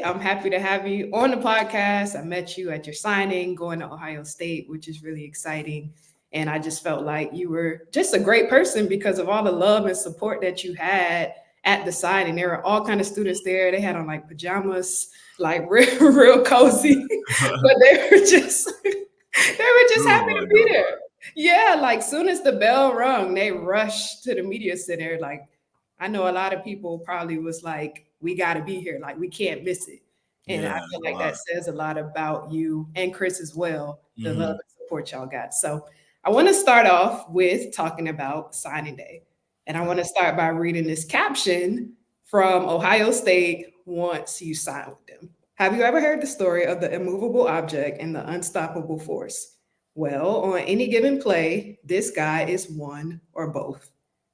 I'm happy to have you on the podcast. I met you at your signing going to Ohio State, which is really exciting. And I just felt like you were just a great person because of all the love and support that you had at the signing. There were all kind of students there. They had on like pajamas, like real cozy, but they were just they were just Oh happy to my be god. there. Yeah, like soon as the bell rung, they rushed to the media center. Like I know a lot of people probably was like, we got to be here. Like we can't miss it. And I Yeah, feel a like that lot. says a lot about you and Chris as well, the love Hmm. and support y'all got. So I want to start off with talking about signing day. And I want to start by reading this caption from Ohio State once you sign with them. Have you ever heard the story of the immovable object and the unstoppable force? Well, on any given play, this guy is one or both.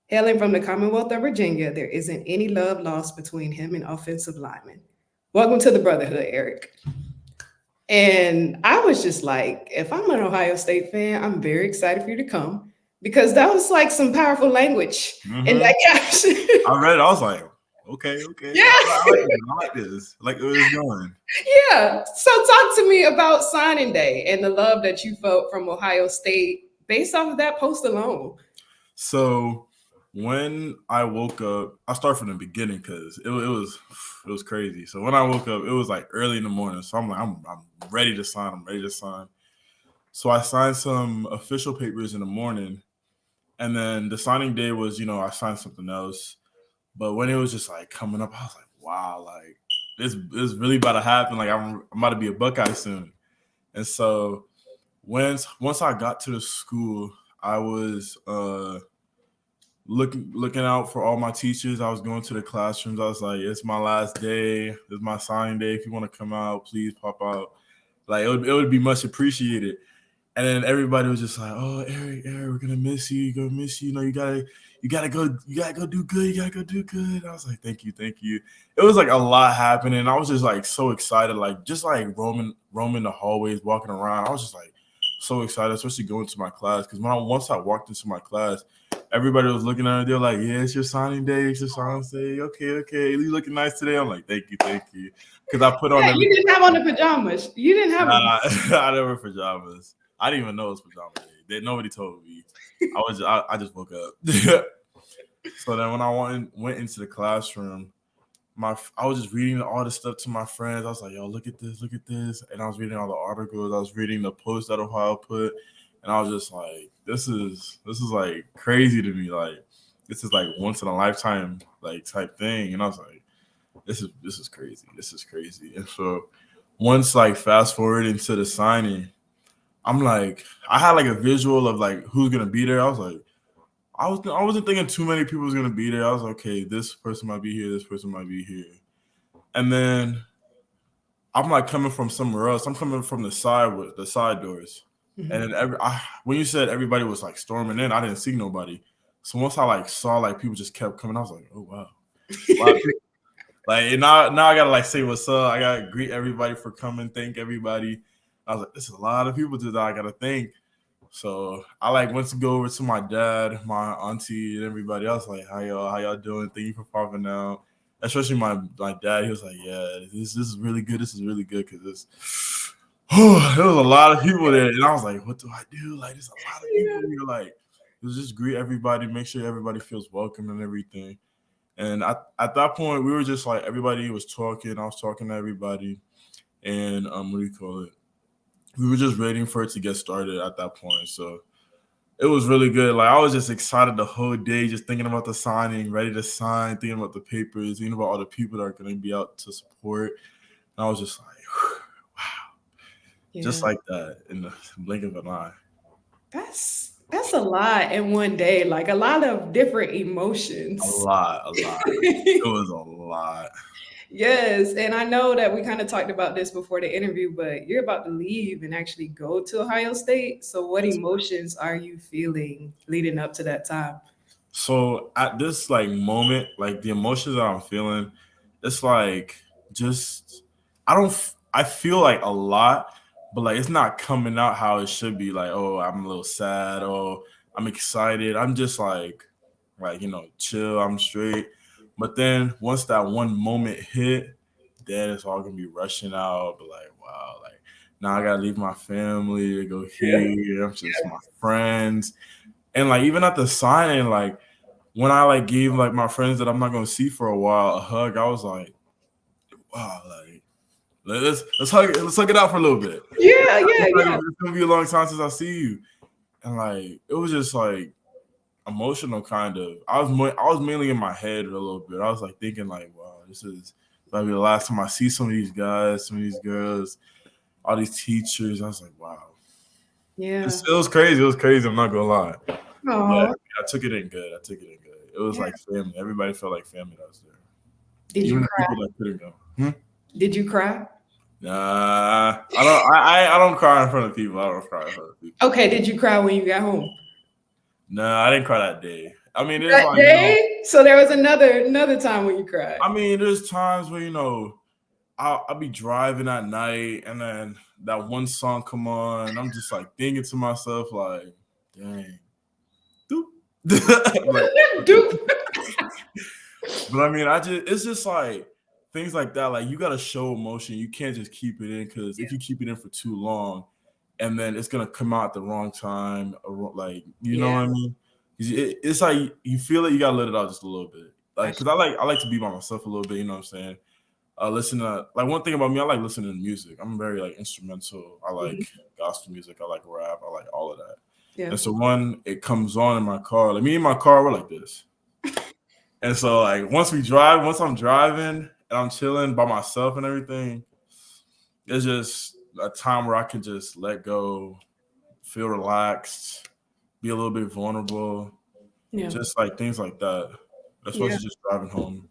Hailing from the Commonwealth of Virginia, there isn't any love lost between him and offensive linemen. Welcome to the Brotherhood, Eric. And I was just like, if I'm an Ohio State fan, I'm very excited for you to come because that was like some powerful language in Hmm. that caption. I read it. I was like, okay, okay. Yeah, I like this. I like this. I like where it's going. yeah. So talk to me about signing day and the love that you felt from Ohio State based off of that post alone. So when I woke up, I start from the beginning because it was crazy. So when I woke up, it was like early in the morning. So I'm like, I'm ready to sign. I'm ready to sign. So I signed some official papers in the morning, and then the signing day was, I signed something else. But when it was just like coming up, I was like, wow, like this really about to happen. Like I'm about to be a Buckeye soon. And so once I got to the school, I was looking out for all my teachers. I was going to the classrooms. I was like, it's my last day. It's my signing day. If you want to come out, please pop out. Like it would be much appreciated. And then everybody was just like, "Oh, Eric, we're gonna miss you. You're gonna miss you. You gotta go do good. You gotta go do good." I was like, "Thank you, thank you." It was like a lot happening. I was just like so excited, like just like roaming the hallways, walking around. I was just like so excited, especially going to my class because once I walked into my class, everybody was looking at me. They're like, "Yeah, it's your signing day. It's your signing day. Okay, okay. You looking nice today." I'm like, thank you," because I put on Yeah, you everything. didn't have on the pajamas. You didn't have on. Nah, I never wear pajamas. I didn't even know it was pajama day. Nobody told me. I just woke up. So then when I went into the classroom, I was just reading all the stuff to my friends. I was like, "Yo, look at this," and I was reading all the articles. I was reading the post that Ohio put, and I was just like, "This is like crazy to me. Like, this is like once in a lifetime like type thing." And I was like, "This is crazy. This is crazy." And so once like fast forward into the signing, I'm like, I had like a visual of like who's gonna be there. I wasn't thinking too many people was gonna be there. I was like, okay, this person might be here, this person might be here, and then I'm like coming from somewhere else. I'm coming from the side with the side doors, and Mhm. then when you said everybody was like storming in, I didn't see nobody. So once I like saw like people just kept coming, I was like, oh wow, a lot of people. Like and now I gotta like say what's up. I gotta greet everybody for coming, thank everybody. I was like, this is a lot of people today. I gotta thank. So I like went to go over to my dad, my auntie, and everybody else. Like, how y'all doing? Thank you for popping out. Especially my dad. He was like, yeah, this is really good. This is really good because this. There was a lot of people there, and I was like, what do I do? Like, there's a lot of people Yeah. here. Like, it was just greet everybody, make sure everybody feels welcome and everything. And at that point, we were just like everybody was talking. I was talking to everybody, and what do you call it? We were just waiting for it to get started at that point. So it was really good. Like I was just excited the whole day, just thinking about the signing, ready to sign, thinking about the papers, thinking about all the people that are going to be out to support. And I was just like, wow, just Yeah. like that in the blink of an eye. That's a lot in one day, like a lot of different A emotions. lot, a lot. It was a lot. Yes, and I know that we kind of talked about this before the interview, but you're about to leave and actually go to Ohio State. So what Yes. emotions are you feeling leading up to that time? So at this like moment, like the emotions that I'm feeling, it's like just I feel like a lot, but like it's not coming out how it should be. Like, oh, I'm a little sad, oh, I'm excited. I'm just like chill, I'm straight. But then once that one moment hit, dead. It's all gonna be rushing out. But like, wow, like now I gotta leave my family to go here. I'm just my friends. And like even at the signing, like when I like gave like my friends that I'm not gonna see for a while a hug, I was like, wow, like let's hug it out for a little bit. Yeah, It's gonna be a long time since I see you. And like it was just like emotional kind of. I was mainly in my head a little bit. I was like thinking like, wow, this is maybe the last time I see some of these guys, some of these girls, all these teachers. I was like, wow. yeah. It was crazy. It was crazy. I'm not gonna lie. Oh, Yeah, I took it in good. It was like family. Everybody felt like family that was there. did Even you the cry? people that couldn't go. Did you cry? Nah, I don't. I don't cry in front of people. I don't cry in front of people. Okay, did you cry when you got home? Nah, I didn't cry that day. I mean, it's That like day? So there was another time when you cried. I mean, there's times where I'll be driving at night, and then that one song come on, and I'm just like thinking to myself, like, dang, doop. Like, Dude. but I mean, it's just like things like that. Like you gotta show emotion. You can't just keep it in because if you keep it in for too long, and then it's gonna come out at the wrong time, or like you know what I mean. It's like you feel it. You gotta let it out just a little bit. Like because I like to be by myself a little bit. You know what I'm saying? Listen to like one thing about me. I like listening to music. I'm very like instrumental. I like gospel music. I like rap. I like all of that. Yeah. And so when it comes on in my car, like me and my car, we're like this. And so like once I'm driving and I'm chilling by myself and everything, it's just a time where I can just let go, feel relaxed, be a little bit vulnerable, just like things like that. Especially just driving home.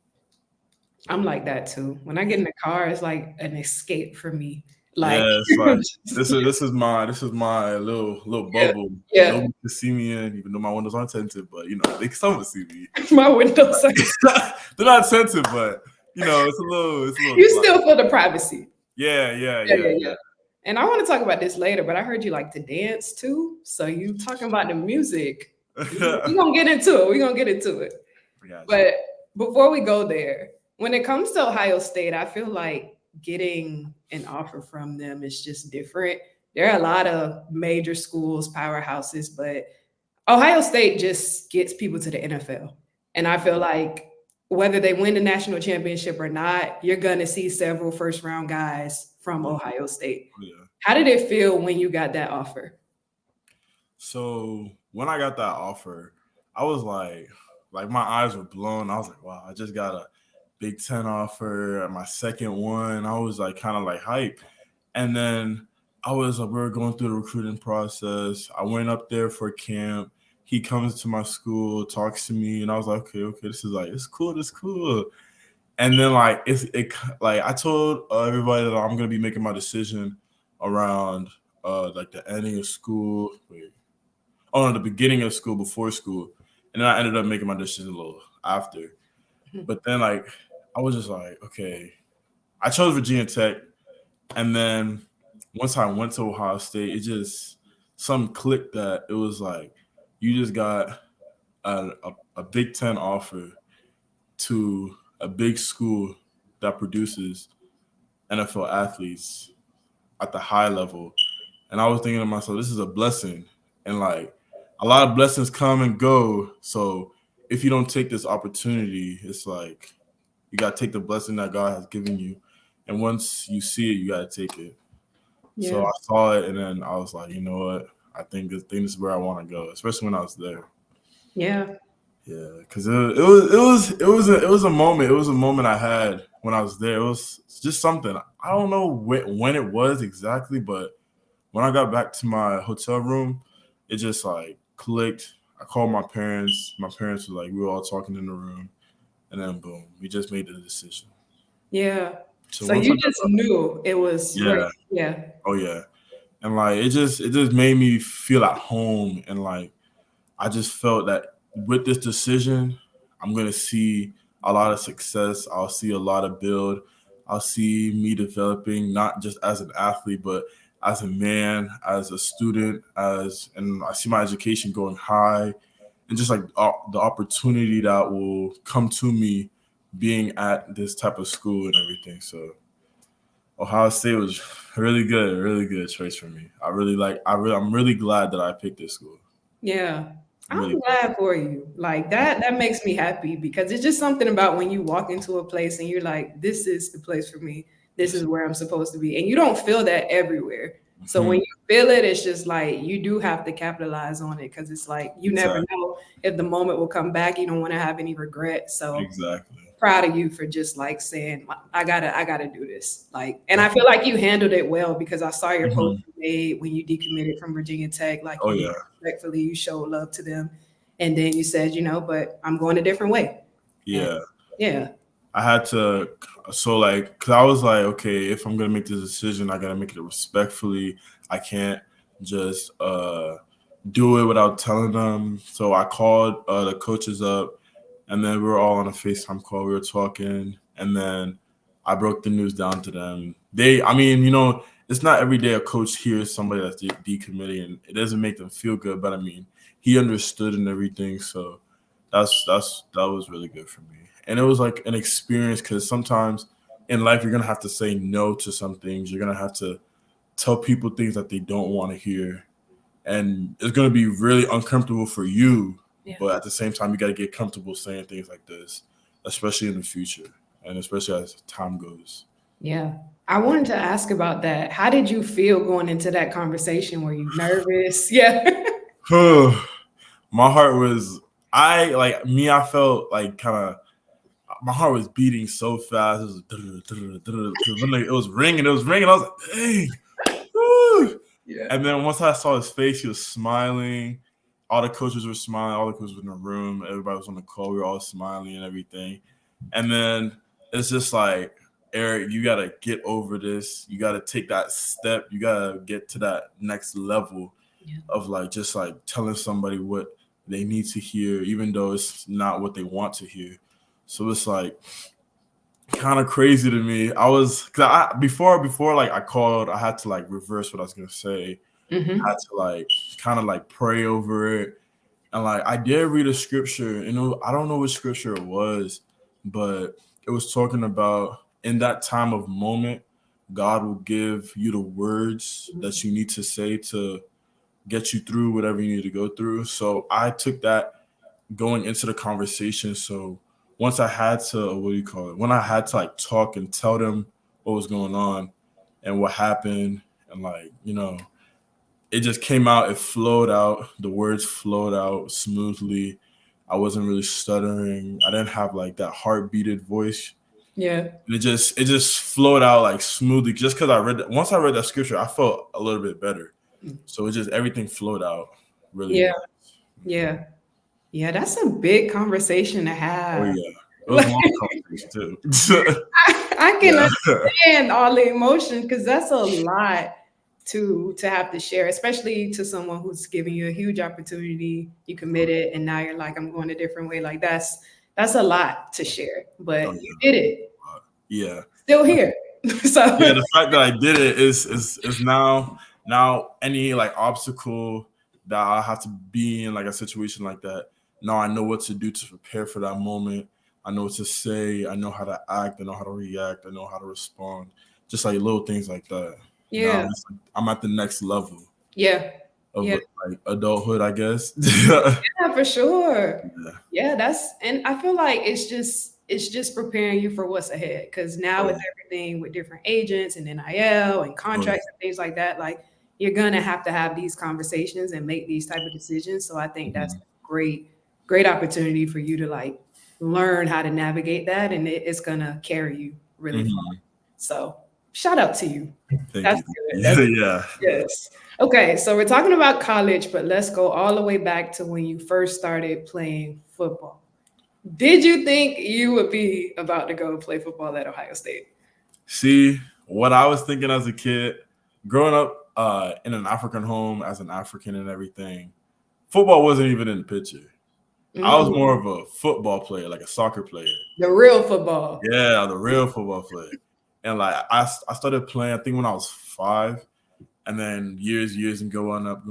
I'm like that too. When I get in the car, it's like an escape for me. Like, yeah, it's like this is my little bubble. Yeah. Nobody can see me in, even though my windows aren't tinted, but they can someone see me. My windows are they're not tinted, but it's a little you still feel the privacy. Yeah. And I want to talk about this later, but I heard you like to dance too. So you talking about the music. We're gonna get into it. But before we go there, when it comes to Ohio State, I feel like getting an offer from them is just different. There are a lot of major schools, powerhouses, but Ohio State just gets people to the NFL. And I feel like whether they win the national championship or not, you're going to see several first round guys from Ohio State. Yeah. How did it feel when you got that offer? So when I got that offer, I was like my eyes were blown. I was like, wow, I just got a Big Ten offer, my second one. I was like kind of like hype. And then we were going through the recruiting process. I went up there for camp. He comes to my school, talks to me, and I was like, okay, this is cool. And then like I told everybody that I'm gonna be making my decision around like the ending of school. The beginning of school, before school, and then I ended up making my decision a little after. But then like I was just like, okay, I chose Virginia Tech, and then once I went to Ohio State, it just some clicked that it was like you just got a Big Ten offer to a big school that produces NFL athletes at the high level. And I was thinking to myself, this is a blessing. And like a lot of blessings come and go. So if you don't take this opportunity, it's like you got to take the blessing that God has given you. And once you see it, you got to take it. Yeah. So I saw it, and then I was like, you know what? I think this is where I want to go, especially when I was there. Yeah. Yeah, because it was a moment. It was a moment I had when I was there. It was just something. I don't know when it was exactly, but when I got back to my hotel room, it just like clicked. I called my parents. My parents were like, we were all talking in the room, and then boom, we just made the decision. Yeah. So you just knew it was. Yeah. Right. Yeah. Oh yeah, and like it just made me feel at home, and like I just felt that with this decision, I'm gonna see a lot of success. I'll see a lot of build. I'll see me developing not just as an athlete, but as a man, as a student, and I see my education going high, and just like the opportunity that will come to me being at this type of school and everything. So Ohio State was really good choice for me. I'm really glad that I picked this school. Yeah. I'm I'm really glad for you. Like that makes me happy because it's just something about when you walk into a place and you're like, this is the place for me. This is where I'm supposed to be. And you don't feel that everywhere. So when Mhm. you feel it, it's just like you do have to capitalize on it because it's like you never Exactly. know if the moment will come back. You don't want to have any regret. So Exactly. proud of you for just like saying, I gotta do this. Like, and I feel like you handled it well because I saw your post Mhm. you made when you decommitted from Virginia Tech. Like Oh you did yeah. respectfully, you showed love to them. And then you said, but I'm going a different way. And Yeah. yeah, I had to, so like, cause I was like, okay, if I'm gonna make this decision, I gotta make it respectfully. I can't just do it without telling them. So I called the coaches up, and then we were all on a FaceTime call. We were talking, and then I broke the news down to them. I mean, it's not every day a coach hears somebody that's decommitting, and it doesn't make them feel good. But I mean, he understood and everything, so that was really good for me. And it was like an experience because sometimes in life you're gonna have to say no to some things. You're gonna have to tell people things that they don't want to hear, and it's gonna be really uncomfortable for you. yeah, But at the same time, you got to get comfortable saying things like this, especially in the future, and especially as time goes. yeah. I wanted to ask about that. How did you feel going into that conversation? Were you nervous? Yeah. My heart was, I felt like kind of, my heart was beating so fast. It was because when it was ringing, I was like, dang. Woo. Yeah. And then once I saw his face, he was smiling. All the coaches were smiling. All the coaches were in the room. Everybody was on the call. We were all smiling and everything. And then it's just like, Eric, you got to get over this. You got to take that step. You got to get to that next level Yeah. of like just like telling somebody what they need to hear, even though it's not what they want to hear. So it's like kind of crazy to me. I was cause I before like I called, I had to like reverse what I was gonna say. I Hmm. had to like kind of like pray over it. And like I did read a scripture, I don't know which scripture it was, but it was talking about in that time of moment, God will give you the words that you need to say to get you through whatever you need to go through. So I took that going into the conversation. So once I had to, what do you call it? When I had to like talk and tell them what was going on and what happened, and like, it just came out, it flowed out, the words flowed out smoothly. I wasn't really stuttering. I didn't have like that heart-beated voice. Yeah. And it just flowed out like smoothly just because once I read that scripture, I felt a little bit better. So it just everything flowed out really Yeah. nice. Mhm. Yeah. Yeah. That's a big conversation to Oh have. yeah. It was a long conversation too. I can Yeah. understand all the emotion because that's a lot to have to share, especially to someone who's giving you a huge opportunity. You committed, and now you're like, I'm going a different way. Like that's a lot to share, Oh but you yeah. did it. Yeah. Still here, Yeah, so the fact that I did it is now any like obstacle that I have to be in like a situation like that. Now I know what to do to prepare for that moment. I know what to say. I know how to act. I know how to react. I know how to respond. Just like little things like that. Now yeah, it's like I'm at the next level yeah, of yeah. like adulthood, I guess. Yeah. Yeah, for sure. Yeah, and I feel like it's just preparing you for what's ahead. Because now Oh with yeah. everything with different agents and NIL and Oh yeah. contracts and things like that, like you're gonna have to have these conversations and make these type of decisions. So I think that's Mhm. a great opportunity for you to like learn how to navigate that, and it's gonna carry you really far. Mhm. So shout out to you. Thank That's you. good. Yeah, That's yeah. Yes. Okay, so we're talking about college, but let's go all the way back to when you first started playing football. Did you think you would be about to go play football at Ohio State? See, what I was thinking as a kid, growing up in an African home as an African and everything, football wasn't even in the picture. I was Mm, more of a football player, like a soccer player. the real football. Yeah, the real football player. And like I started playing, I think when I was 5, and then years and going up.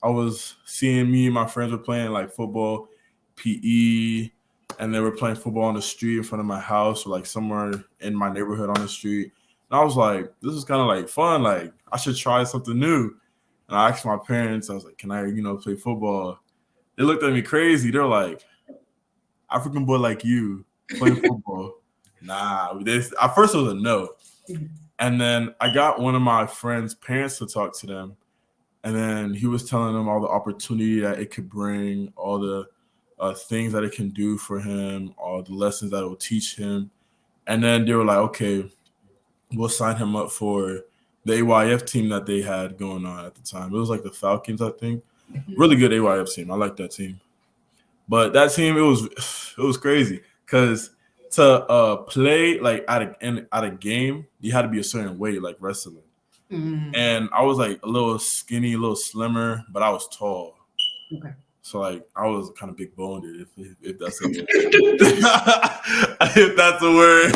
I was seeing me and my friends were playing like football, PE, and they were playing football on the street in front of my house or like somewhere in my neighborhood on the street. And And I was like, this is kind of like fun. Like, I should try something new. And I asked my parents, I was like, can I, play football? They looked at me crazy. They're like, African boy like you playing football? Nah. At first it was a no. And then I got one of my friend's parents to talk to them. And then he was telling them all the opportunity that it could bring, all the things that it can do for him, all the lessons that it will teach him. And then they were like, okay, we'll sign him up for the AYF team that they had going on at the time. It was like the Falcons, I think. Really good AYF team. I like that team. But that team, it was crazy because to play like at a game, you had to be a certain weight, like wrestling. And I was like a little skinny, a little slimmer, but I was tall. Okay. So like I was kind of big boned, if that's a word. If that's a word.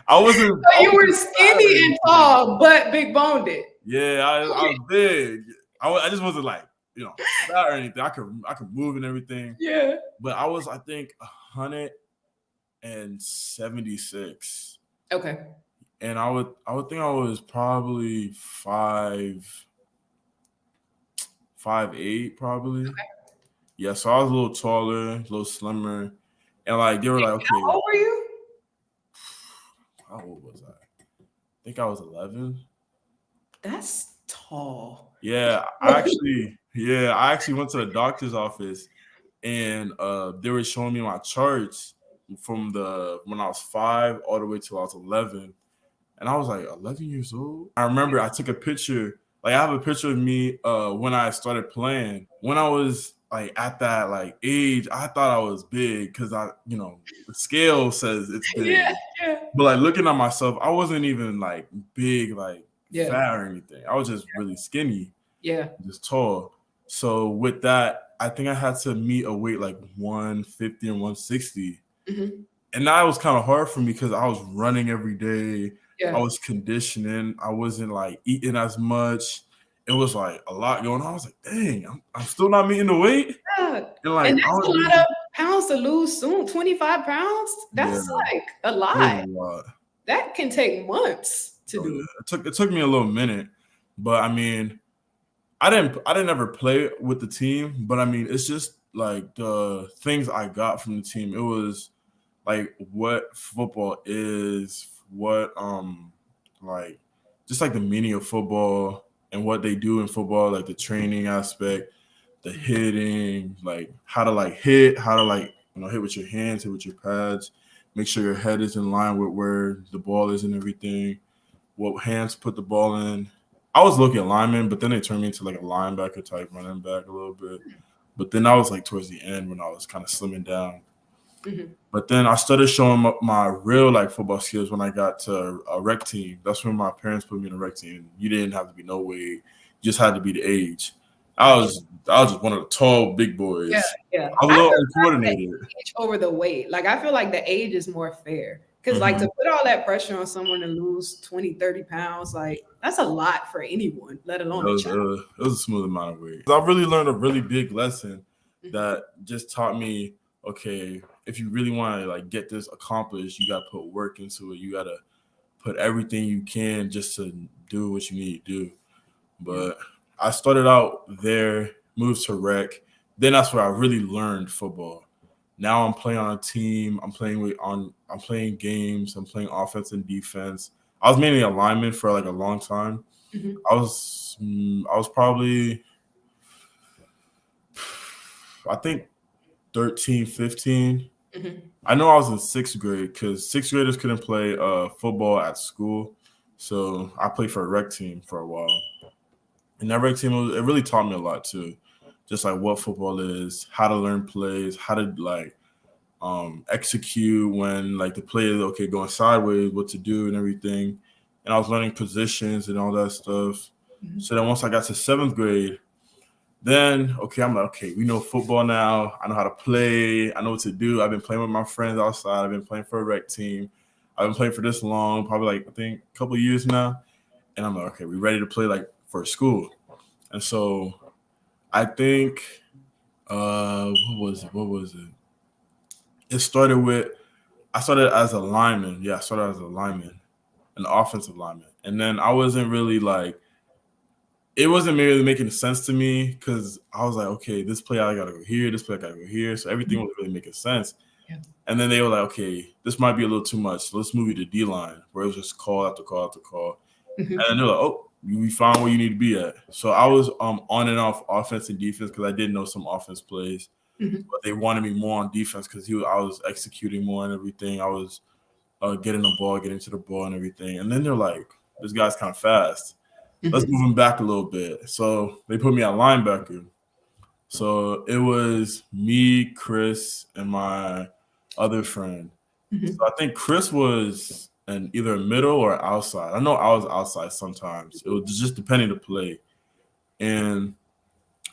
I wasn't. So you were skinny and tall, but big boned. Yeah, I was big. I just wasn't like fat or anything. I could move and everything. Yeah. But I was, I think, 176. Okay. And I would think I was probably 5'8", probably. Okay. Yeah, so I was a little taller, a little slimmer. And like they were like, okay. How old were you? How old was I? I think I was 11. That's tall. Yeah, I actually went to the doctor's office and they were showing me my charts from when I was 5 all the way till I was 11. And I was like, 11 years old? I remember I took a picture. Like, I have a picture of me when I started playing. When I was, like, at that, like, age, I thought I was big because the scale says it's big. Yeah. But, like, looking at myself, I wasn't even, like, big, like, fat or anything. I was just really skinny. Yeah. Just tall. So, with that, I think I had to meet a weight, like, 150 and 160. Mm-hmm. And that was kind of hard for me because I was running every day. Yeah. I was conditioning. I wasn't like eating as much. It was like a lot going on. I was like, dang, I'm still not meeting the weight. Yeah. And that's a lot of pounds to lose soon. 25 pounds? That's like a lot. That can take months to do. Yeah. It took me a little minute. But I mean, I didn't ever play with the team. But I mean, it's just like the things I got from the team. It was like what football is, what like just like the meaning of football and what they do in football, like the training aspect, the hitting, like how to like hit, how to like hit with your hands, hit with your pads, make sure your head is in line with where the ball is and everything, what hands put the ball in. I was looking at lineman, but then they turned me into like a linebacker type running back a little bit. But then I was like towards the end when I was kind of slimming down. Mm-hmm. But then I started showing up my real like football skills when I got to a rec team. That's when my parents put me in a rec team. You didn't have to be no weight; you just had to be the age. I was just one of the tall big boys. Yeah. I was a little uncoordinated. Age over the weight. Like I feel like the age is more fair because like to put all that pressure on someone to lose 20, 30 pounds, like that's a lot for anyone, let alone a child. It was a smooth amount of weight. I really learned a really big lesson that just taught me, okay, if you really want to like get this accomplished, you got to put work into it. You got to put everything you can just to do what you need to do. But I started out there, moved to rec. Then that's where I really learned football. Now I'm playing on a team. I'm playing games. I'm playing offense and defense. I was mainly a lineman for like a long time. Mm-hmm. I was probably, I think 13, 15. Mm-hmm. I know I was in 6th grade because 6th graders couldn't play football at school. So I played for a rec team for a while. And that rec team, it really taught me a lot too. Just like what football is, how to learn plays, how to like execute when like the play is going sideways, what to do and everything. And I was learning positions and all that stuff. Mm-hmm. So then once I got to 7th grade, then, I'm like, we know football now. I know how to play. I know what to do. I've been playing with my friends outside. I've been playing for a rec team. I've been playing for this long, probably like, I think a couple of years now. And I'm like, we're ready to play like for school. And so I think, what was it? I started as a lineman. Yeah, I started as a lineman. an offensive lineman. And then I wasn't really like, it wasn't really making sense to me because I was like, okay, this play I gotta go here, this play I gotta go here. So everything was really making sense. Yeah. And then they were like, okay, this might be a little too much. So let's move you to D line, where it was just call after call after call. And then they're like, oh, you found where you need to be at. So I was on and off offense and defense because I did know some offense plays, but they wanted me more on defense because I was executing more and everything. I was getting to the ball and everything. And then they're like, this guy's kind of fast. Let's move him back a little bit. So they put me at linebacker. So it was me, Chris, and my other friend. So I think Chris was either middle or outside. I know I was outside sometimes. It was just depending to play. And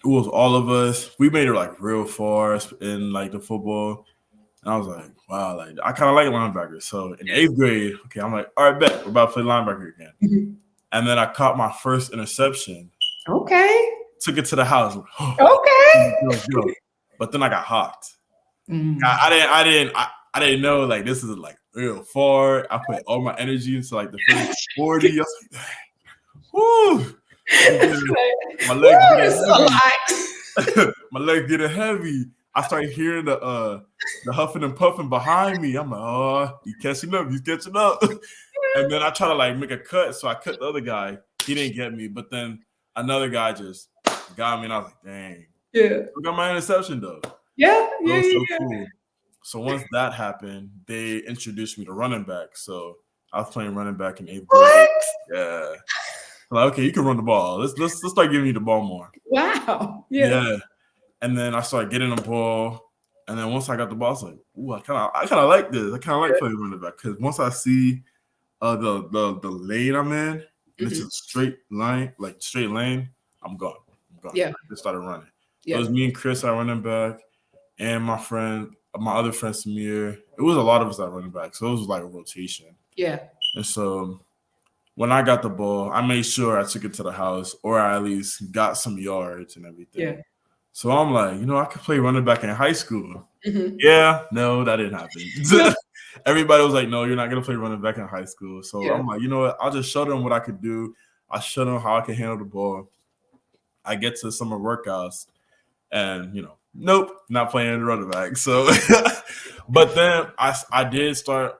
it was all of us. We made it like real far in like the football. And I was like, wow, like I kind of like linebackers. So in 8th grade, okay, I'm like, all right, bet we're about to play linebacker again. And then I caught my first interception. Okay. Took it to the house. Okay. But then I got hawked. I didn't know like this is like real far. I put all my energy into like the first 40. I was like, whoo. My legs getting heavy. I started hearing the huffing and puffing behind me. I'm like, oh, he's catching up. And then I try to like make a cut. So I cut the other guy. He didn't get me. But then another guy just got me. And I was like, dang. Yeah. I got my interception though. Yeah. It was so cool. So once that happened, they introduced me to running back. So I was playing running back in 8th grade. What? Yeah. Like, okay, you can run the ball. Let's start giving you the ball more. Wow. Yeah. And then I started getting the ball. And then once I got the ball, I was like, ooh, I kind of like this. I kind of like playing running back. Because once I see the lane I'm in, and it's a straight line, I'm gone. Yeah. I just started running. Yeah. It was me and Chris at running back, and my other friend Samir. It was a lot of us at running back. So it was like a rotation. Yeah. And so when I got the ball, I made sure I took it to the house, or I at least got some yards and everything. Yeah. So I'm like, I could play running back in high school. Yeah, no, that didn't happen. Everybody was like, no, you're not going to play running back in high school. So I'm like, you know what? I'll just show them what I could do. I'll show them how I can handle the ball. I get to summer workouts and, nope, not playing running back. So, but then I did start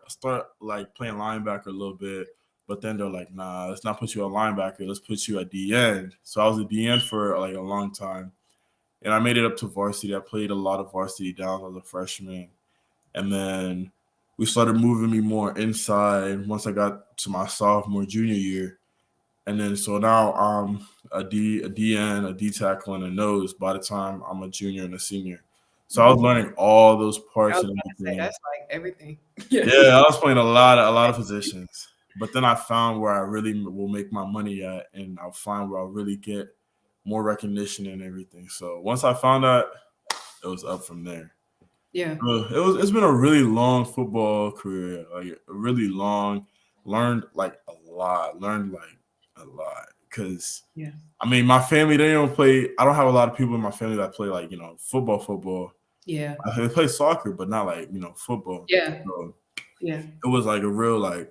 like playing linebacker a little bit. But then they're like, nah, let's not put you a linebacker. Let's put you at D end. So I was a D end for like a long time. And I made it up to varsity. I played a lot of varsity down as a freshman. And then we started moving me more inside once I got to my sophomore, junior year. And then so now I'm a DN, a D tackle, and a nose by the time I'm a junior and a senior. So I was learning all those parts and everything. That's like everything. Yeah, I was playing a lot of positions. But then I found where I really will make my money at, and I'll find where I'll really get more recognition and everything. So once I found that, it was up from there. Yeah. It's been a really long football career, like really long. Learned like a lot. Because I mean, my family, they don't play. I don't have a lot of people in my family that play like football. Yeah. They play soccer, but not like football. Yeah. So it was like a real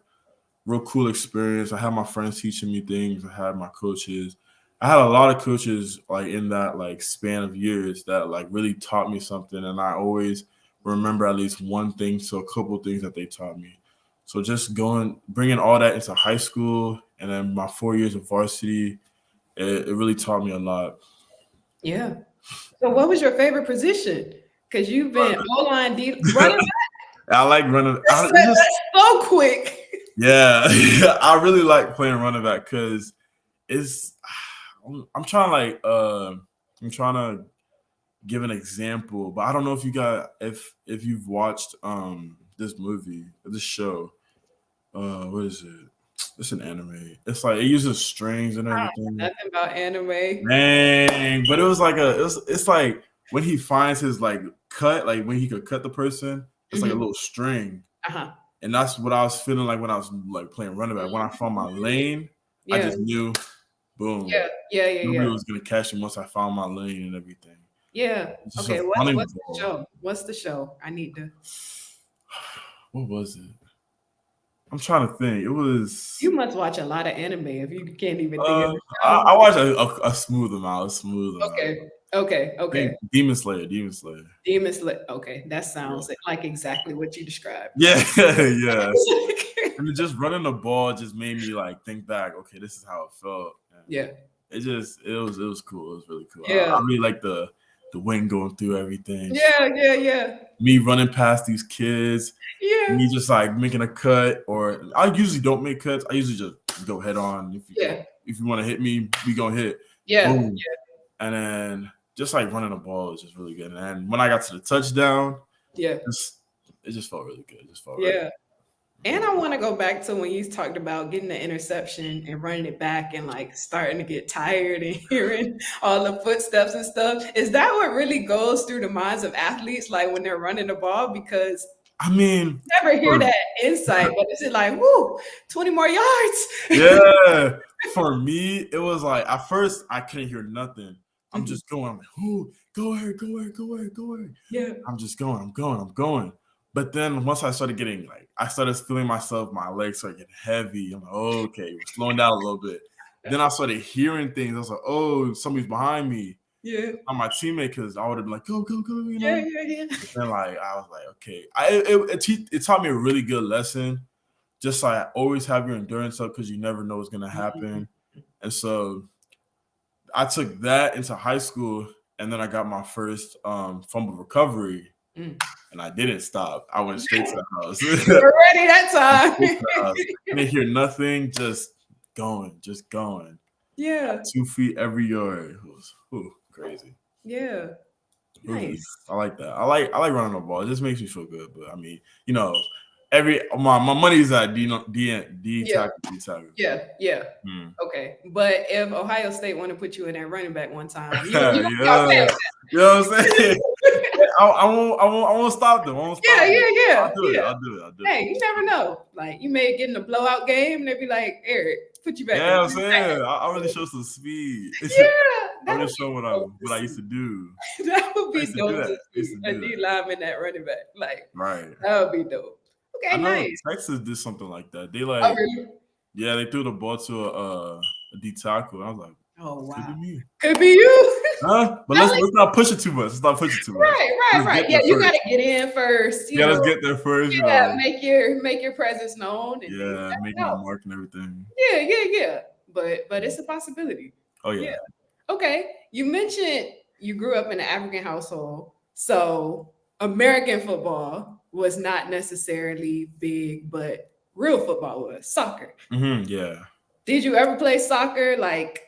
cool experience. I had my friends teaching me things. I had my coaches. I had a lot of coaches like in that like span of years that like really taught me something, and I always remember at least one thing to a couple things that they taught me. So just bringing all that into high school, and then my 4 years of varsity, it really taught me a lot. Yeah. So what was your favorite position? Because you've been O-line running back. I like running. That's so quick. Yeah, I really like playing running back because I'm trying to give an example, but I don't know if you've watched this show. What is it? It's an anime. It's like it uses strings and everything. Nothing about anime. Dang, but it was like it's like when he finds his like cut, like when he could cut the person, it's like a little string. And that's what I was feeling like when I was like playing running back. When I found my lane, I just knew, boom. Nobody was gonna catch him once I found my lane and everything. Yeah. Okay. What's the show? What's the show? I need to. What was it? I'm trying to think. It was. You must watch a lot of anime if you can't even think of Uh, the I show. watched a smooth amount. A smooth amount. Okay, okay, I think okay. Demon Slayer. Demon Slayer. Demon Slayer. Okay, that Yeah. sounds like exactly what you described. Yeah. Yes. And it just running the ball just made me like think back. Okay, this is how it felt. And Yeah, it was cool. It was really cool. I yeah, really like the wind going through everything. yeah, yeah, yeah, Me running past these kids. yeah, Me just like making a cut, or I usually don't make cuts. I usually just go head on. yeah, If you want to hit me, we gonna hit. yeah, Boom. And then just like running the ball is just really good. And when I got to the touchdown, yeah, it just felt really good. It just felt yeah. And I want to go back to when you talked about getting the interception and running it back and like starting to get tired and hearing all the footsteps and stuff. Is that what really goes through the minds of athletes, like when they're running the ball? Because I mean, you never hear that insight, but is it like, woo, 20 more yards? yeah. For me, it was like at first I couldn't hear nothing. I'm Mhm. just going. I'm like, "Ooh, go ahead, go ahead, go ahead, go ahead." Yeah. I'm just going. I'm going. I'm going. But then once I started getting like, I started feeling myself. My legs started getting heavy. I'm like, okay, we're slowing down a little bit. Then I started hearing things. I was like, oh, somebody's behind me. Yeah. I'm my teammate, because I would have been like, go, go, go, you know. Yeah, yeah, yeah. And like I was like, okay. It taught me a really good lesson. Just like always have your endurance up, because you never know what's gonna happen. And so I took that into high school, and then I got my first fumble recovery, and I didn't stop. I went straight to the house. You were ready that time. I didn't hear nothing, just going. Yeah. 2 feet every yard. It was crazy. Yeah. Nice. I like that. I like running the ball. It just makes me feel good. But I mean, my money is at D Yeah. tackle. Yeah. Yeah. Mm. Okay. But if Ohio State want to put you in that running back one time, you Yeah. gonna be okay with that. You know what I'm saying? I won't stop them. I won't stop them. Yeah. I'll do it. Hey, you never know. Like you may get in a blowout game and they'd be like, Eric, put you back. Yeah, I'm saying I really show some speed. Yeah. I'm just showing what I used to do. That would be dope to I see a D lineman that running back. Like right. that would be dope. Okay, I know nice. Texas did something like that. They Oh, really? yeah, they threw the ball to a D tackle. I was like, oh wow, could be me. Could be you. Huh? But let's not push it too much. Let's not push it too much. Right. Yeah, you gotta get in first. You gotta get there first. Yeah, make your presence known. And yeah, make my mark and everything. Yeah. But it's a possibility. Oh yeah. Okay. You mentioned you grew up in an African household, so American football was not necessarily big, but real football was soccer. Yeah. Did you ever play soccer like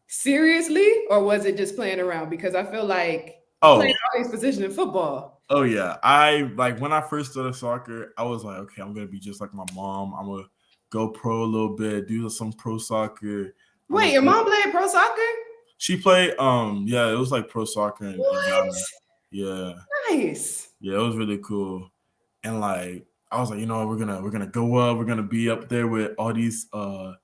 seriously, or was it just playing around? Because I feel like playing all these positions in football. Oh yeah. I like when I first started soccer, I was like, okay, I'm gonna be just like my mom. I'm gonna go pro a little bit, do some pro soccer. Wait, your mom played pro soccer? She played yeah, it was like pro soccer in Ghana. Yeah. Nice. Yeah, it was really cool. And like I was like, we're gonna go up, we're gonna be up there with all these what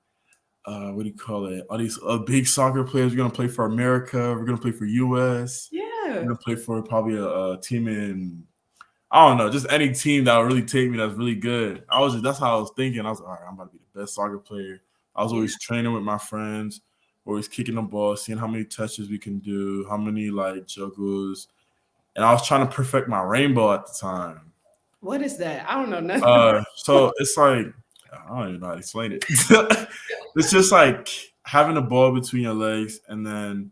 do you call it? All these big soccer players. We're gonna play for America. We're gonna play for US. Yeah. We're gonna play for probably a team in, I don't know, just any team that would really take me. That's really good. That's how I was thinking. I was like, all right, I'm about to be the best soccer player. I was always training with my friends, always kicking the ball, seeing how many touches we can do, how many like juggles, and I was trying to perfect my rainbow at the time. What is that? I don't know nothing. So it's like, I don't even know how to explain it. It's just like having the ball between your legs and then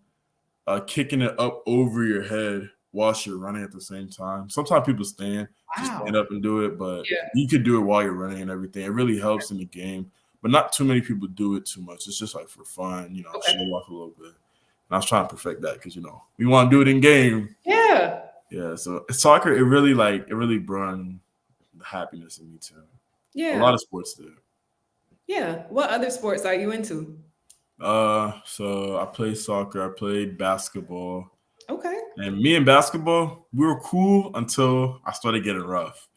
kicking it up over your head whilst you're running at the same time. Sometimes people stand up and do it, but you could do it while you're running and everything. It really helps in the game, but not too many people do it too much. It's just like for fun, show off a little bit. And I was trying to perfect that because we want to do it in game. Yeah. Yeah. So soccer, it really brought the happiness in me too. Yeah. A lot of sports do. Yeah. What other sports are you into? So I played soccer. I played basketball. Okay. And me and basketball, we were cool until I started getting rough.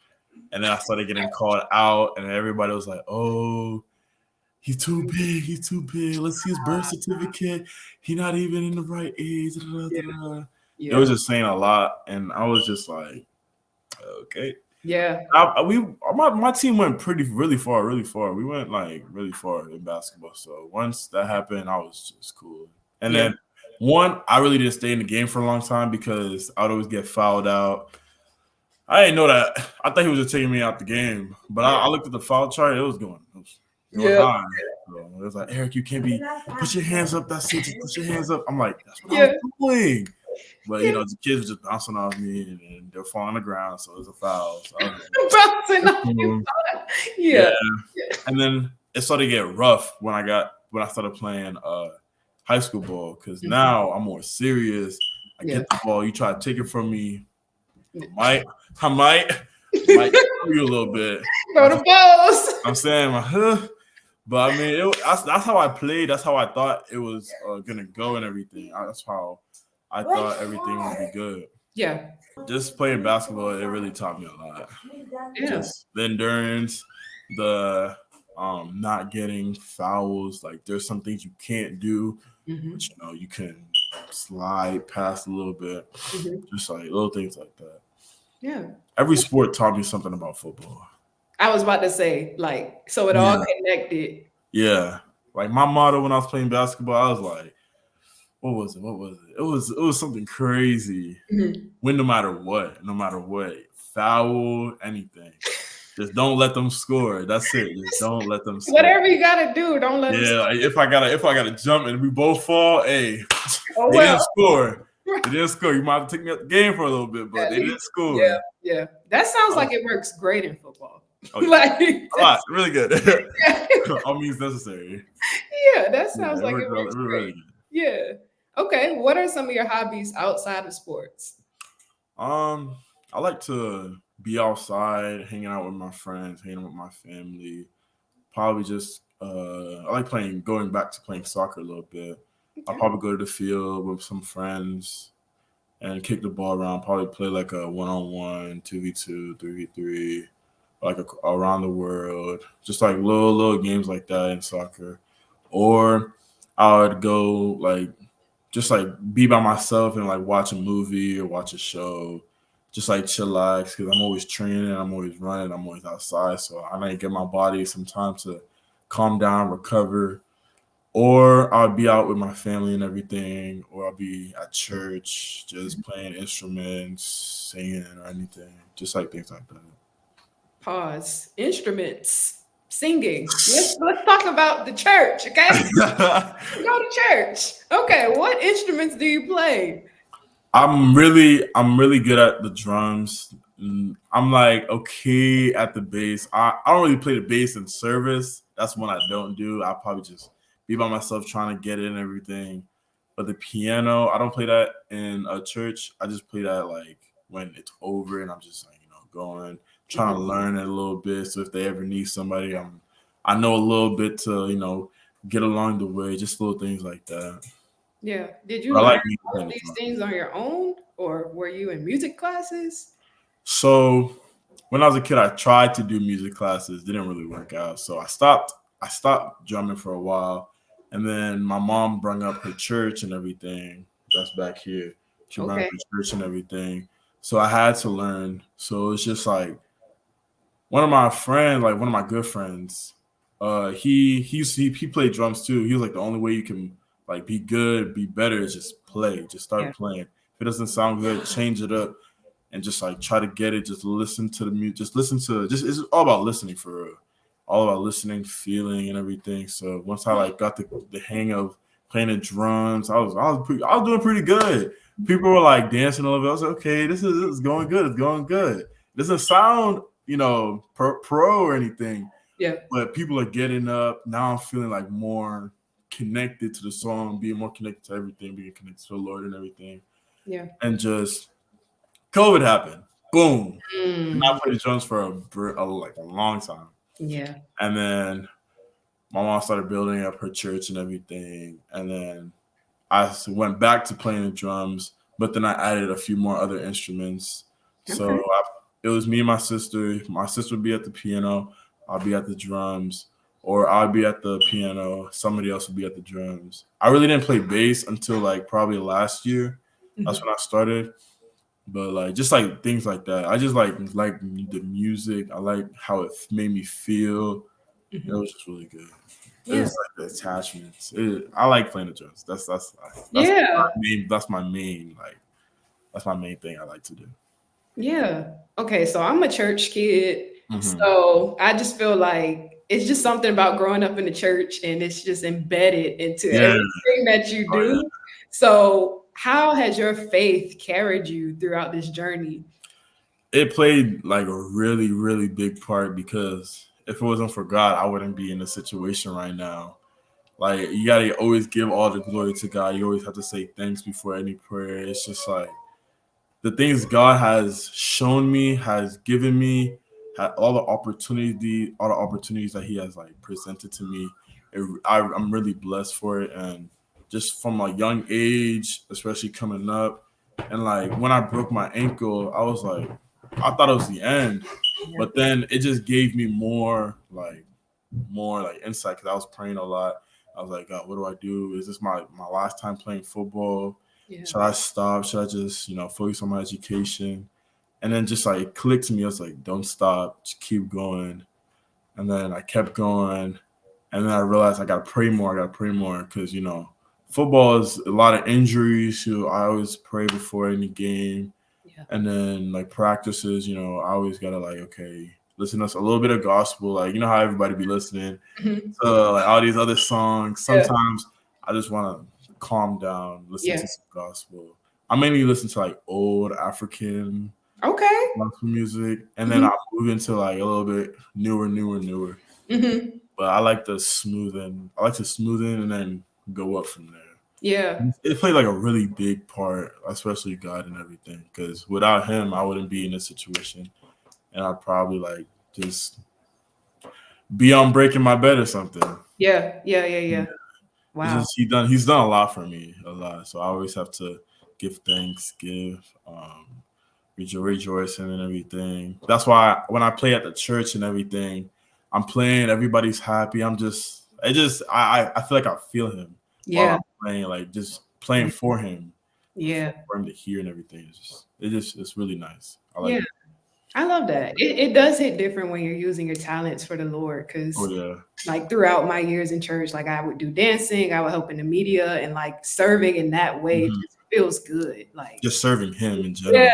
And then I started getting called out, and everybody was like, oh, he's too big. He's too big. Let's see his birth certificate. He's not even in the right age. Yeah. It was just saying a lot. And I was just like, okay. Yeah. My team went really far. We went like really far in basketball. So once that happened, I was just cool. And Yeah. then I really didn't stay in the game for a long time because I'd always get fouled out. I didn't know that. I thought he was just taking me out the game, but I looked at the foul chart. It was going Yeah. high. So it was like, Eric, you can't be. Put your hands up. That's it. Just put your hands up. I'm like, that's what Yeah. I'm doing. But you know, the kids were just bouncing off me and they're falling on the ground, so it was a foul. So I was like, Bouncing off you. Yeah. And then it started to get rough when I started playing high school ball because now I'm more serious. I get the ball, you try to take it from me. I might screw you a little bit. Throw the balls. I'm saying, but I mean, that's how I played. That's how I thought it was gonna go and everything. That's how I thought everything would be good. Yeah. Just playing basketball, it really taught me a lot. Yeah. Just the endurance, the not getting fouls. Like there's some things you can't do, but you know you can slide past a little bit. Just like little things like that. Yeah. Every sport taught me something about football. I was about to say, like, so it all connected. Yeah. Like my motto when I was playing basketball, I was like, what was it? It was something crazy. Win no matter what, foul, anything. Just don't let them score. That's it. Just don't let them score. Whatever you gotta do, don't let them score. Like if I gotta jump and we both fall, hey, they didn't score. They didn't score. You might have to take me out the game for a little bit, but they didn't score. Yeah. That sounds like it works great in football. Like a lot, really good. All means necessary. Yeah, that sounds like it works really good. Yeah. Okay. What are some of your hobbies outside of sports? I like to be outside, hanging out with my friends, hanging out with my family. Probably just I like going back to playing soccer a little bit. I'll probably go to the field with some friends and kick the ball around. Probably play like a 1-on-1, 2v2, 3v3, like around the world. Just like little games like that in soccer. Or I would go just be by myself and like watch a movie or watch a show. Just like chillax because I'm always training, I'm always running, I'm always outside. So I need to give my body some time to calm down, recover. Or I'll be out with my family and everything, or I'll be at church just playing instruments, singing or anything. Just like things like that. Pause. Instruments. Singing. Let's talk about the church, okay? Go to church. Okay, what instruments do you play? I'm really good at the drums. I'm like okay at the bass. I don't really play the bass in service. That's one I don't do. I probably just be by myself trying to get it and everything. But the piano, I don't play that in a church. I just play that like when it's over and I'm just like, going, trying to learn it a little bit. So if they ever need somebody, I know a little bit to, get along the way, just little things like that. Yeah. Did you learn all of these things on your own or were you in music classes? So when I was a kid, I tried to do music classes. Didn't really work out. So I stopped drumming for a while. And then my mom brought up her church and everything. That's back here. She brought up her church and everything. So I had to learn. So it's just like one of my good friends, he played drums too. He was like the only way you can like be good, be better is just play. Just start playing. If it doesn't sound good, change it up and just like try to get it. Just listen to the music. It's all about listening for real. All about listening, feeling, and everything. So once I like got the hang of playing the drums, I was doing pretty good. People were like dancing a little bit. I was like, okay, this is going good. It's going good. It doesn't sound, pro or anything. Yeah. But people are getting up. Now I'm feeling like more connected to the song, being more connected to everything, being connected to the Lord and everything. Yeah. And just COVID happened. Boom. And I played the drums for a long time. Yeah. And then my mom started building up her church and everything. And then I went back to playing the drums, but then I added a few more other instruments. Okay. So it was me and my sister. My sister would be at the piano. I'll be at the drums. Or I'll be at the piano. Somebody else would be at the drums. I really didn't play bass until like probably last year. That's when I started. But like just like things like that. I just like the music. I like how it made me feel. It Mhm. was just really good. It Yeah. was like the attachments. I like playing the drums. That's Yeah. that's my main thing I like to do. Yeah. Okay, so I'm a church kid. Hmm. So I just feel like it's just something about growing up in the church and it's just embedded into Yeah. everything that you Oh yeah. do. So how has your faith carried you throughout this journey? It played like a really, really big part because if it wasn't for God, I wouldn't be in this situation right now. Like you gotta always give all the glory to God. You always have to say thanks before any prayer. It's just like the things God has shown me, has given me, all the opportunities that He has like presented to me. I'm really blessed for it, and just from a young age, especially coming up, and like when I broke my ankle, I was like, I thought it was the end, Yeah. but then it just gave me more like insight because I was praying a lot. I was like, God, what do I do? Is this my last time playing football? Yeah. Should I stop? Should I just focus on my education? And then just like it clicked to me. I was like, don't stop, just keep going. And then I kept going, and then I realized I got to pray more. I got to pray more because football is a lot of injuries. I always pray before any game. Yeah. And then like practices, I always gotta like, okay, listen to us a little bit of gospel, like how everybody be listening Mhm. to like all these other songs. Yeah. Sometimes I just want to calm down, listen Yeah. to some gospel. I mainly listen to like old African Okay. gospel music, and then Mhm. I move into like a little bit newer. Mhm. But I like to smoothen. I like to smoothen and then go up from there. Yeah. It played like a really big part, especially God and everything. Because without Him, I wouldn't be in this situation, and I'd probably like just be on breaking my bed or something. Yeah. Yeah. Yeah. Yeah. Yeah. It's Wow. just he's done a lot for me, a lot. So I always have to give thanks, rejoicing and everything. That's why when I play at the church and everything, I'm playing. Everybody's happy. I feel like I feel Him while Yeah. I'm playing, like just playing for Him, Yeah. for Him to hear and everything. It's really nice. I like Yeah. it. I love that. It does hit different when you're using your talents for the Lord Oh because yeah, like throughout my years in church, like I would do dancing, I would help in the media, and like serving in that way hmm just feels good. Like, just serving Him in yeah, general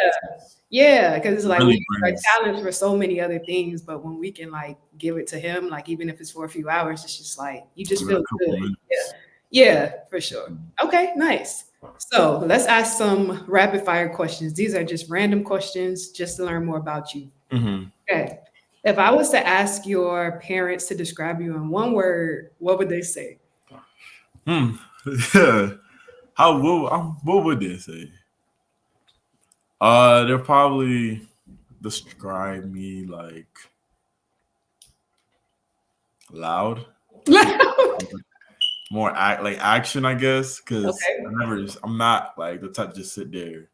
yeah, because it's like we really use our brings talents for so many other things, but when we can like give it to Him, like even if it's for a few hours, it's just like you just even a feel couple good. minutes. Yeah, for sure. Okay, nice. So let's ask some rapid fire questions. These are just random questions just to learn more about you. Hmm. Okay. If I was to ask your parents to describe you in one word, what would they say? Hmm. What would they say? They'll probably describe me like loud. I think more like action, I guess, because Okay. I'm not like the type to just sit there.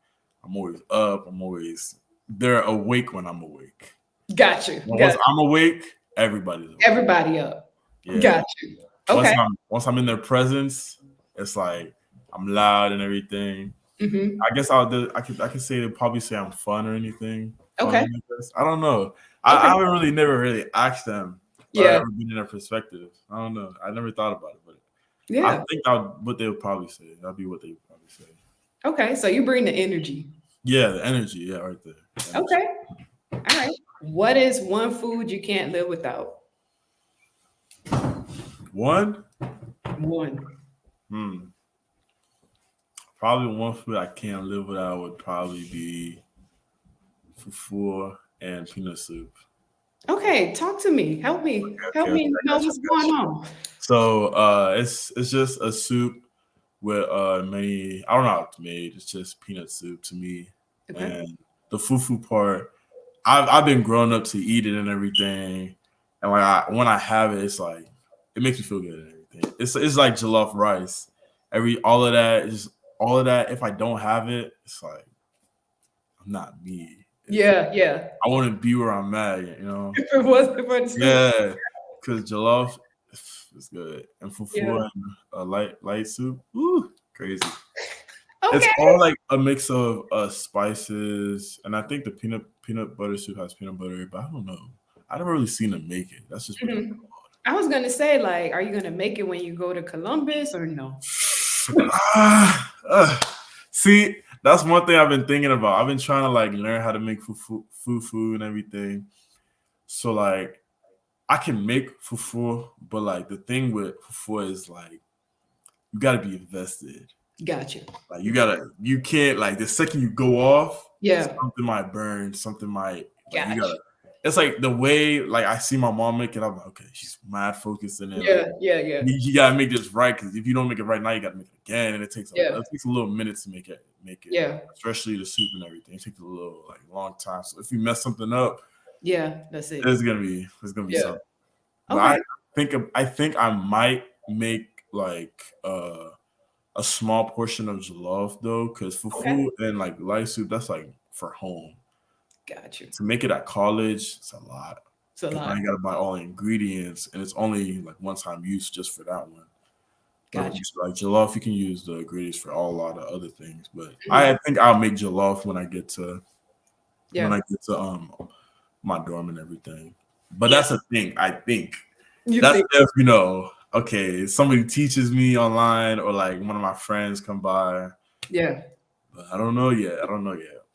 I'm always up. I'm always they're awake when I'm awake. Got you. Once Got I'm awake, everybody's awake. everybody up. Yeah. Got you. Okay. Once I'm in their presence, it's like I'm loud and everything. Hmm. I guess I could say they probably say I'm fun or anything. Fun, Okay. I guess. I don't know. Okay. I haven't really never really asked them or Yeah. ever been in their perspective. I don't know. I never thought about it, but I Yeah. think that what they would probably say. That'd be what they would probably say. Okay. So you bring the energy. Yeah, the energy. Yeah, right there. The energy. Okay. All right. What is one food you can't live without? One, One. hmm, probably one food I can't live without would probably be fufu and peanut soup. Okay. Talk to me. Help me. Help Okay, me I know got you. what's I got going you. on. So it's just a soup with many I don't know how it's made. It's just peanut soup to me. Okay. And the fufu part, I've been growing up to eat it and everything. And like when I have it, it's like it makes me feel good and everything. It's like jollof rice. All of that is all of that. If I don't have it, it's like I'm not me. If Yeah. Yeah. I want to be where I'm at. If it wasn't for the soup. Yeah, because jollof is good, and Yeah. fufu and a light soup, ooh, crazy. It's Okay. all like a mix of spices, and I think the peanut butter soup has peanut butter, but I don't know. I never really seen them make it. That's just what it's Mhm. I was gonna say, like, are you gonna make it when you go to Columbus or no? Ah, see, that's one thing I've been thinking about. I've been trying to like learn how to make fufu and everything. So like I can make fufu, but like the thing with fufu is like you gotta be invested. Gotcha. Like you can't like the second you go off, Yeah. something might burn, something might like you Gotcha. gotta. It's like the way like I see my mom make it. I'm like, okay, she's mad focused, and then like Yeah. Yeah. Yeah. you gotta make this right because if you don't make it right now, you gotta make it again, and Yeah. it takes a little minute to make it, Yeah. especially the soup and everything. It takes a little like long time. So if you mess something up, Yeah. That's it. it's gonna be Yeah. something. But Okay. I think I might make like a small portion of jollof though, because Okay. fufu and like light soup that's like for home. Got you. To make it at college, it's a lot. It's a Because now lot. you gotta buy all the ingredients, and it's only like one time use just for that one. But Got you. like jollof, you can use the ingredients for all a lot of other things. But Mhm. I think I'll make jollof when Yeah. I get to my dorm and everything. But Yeah. that's the thing. I think You that's think? if okay, somebody teaches me online or like one of my friends come by. Yeah. But I don't know yet.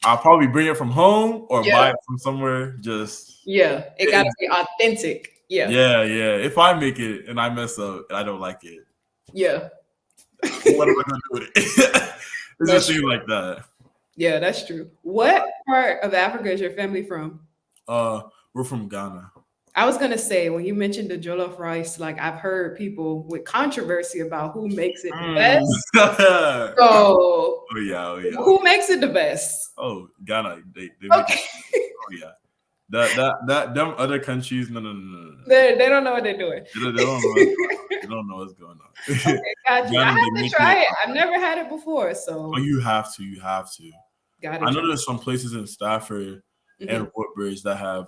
I'll probably bring it from home or Yeah. buy it from somewhere. Just Yeah. It got to it, be authentic. Yeah. yeah. If I make it and I mess up and I don't like it, Yeah. what am I gonna do with it? It's just That's things true. like that. Yeah, that's true. What part of Africa is your family from? Uh, we're from Ghana. I was gonna say when you mentioned the jollof rice, like I've heard people with controversy about who makes it the Mm. best. Oh So yeah, who makes it the best? Oh, Ghana, they make it. Okay. Oh yeah, them other countries, no. They don't know what they're doing. They don't know what's going on. They don't know what's going on. Okay, got you. I Ghana, they have to make try it. it. I've never had it before, Oh, so you have to. You have to. gotta I know try. there's some places in Stafford Mhm. and Woodbridge that have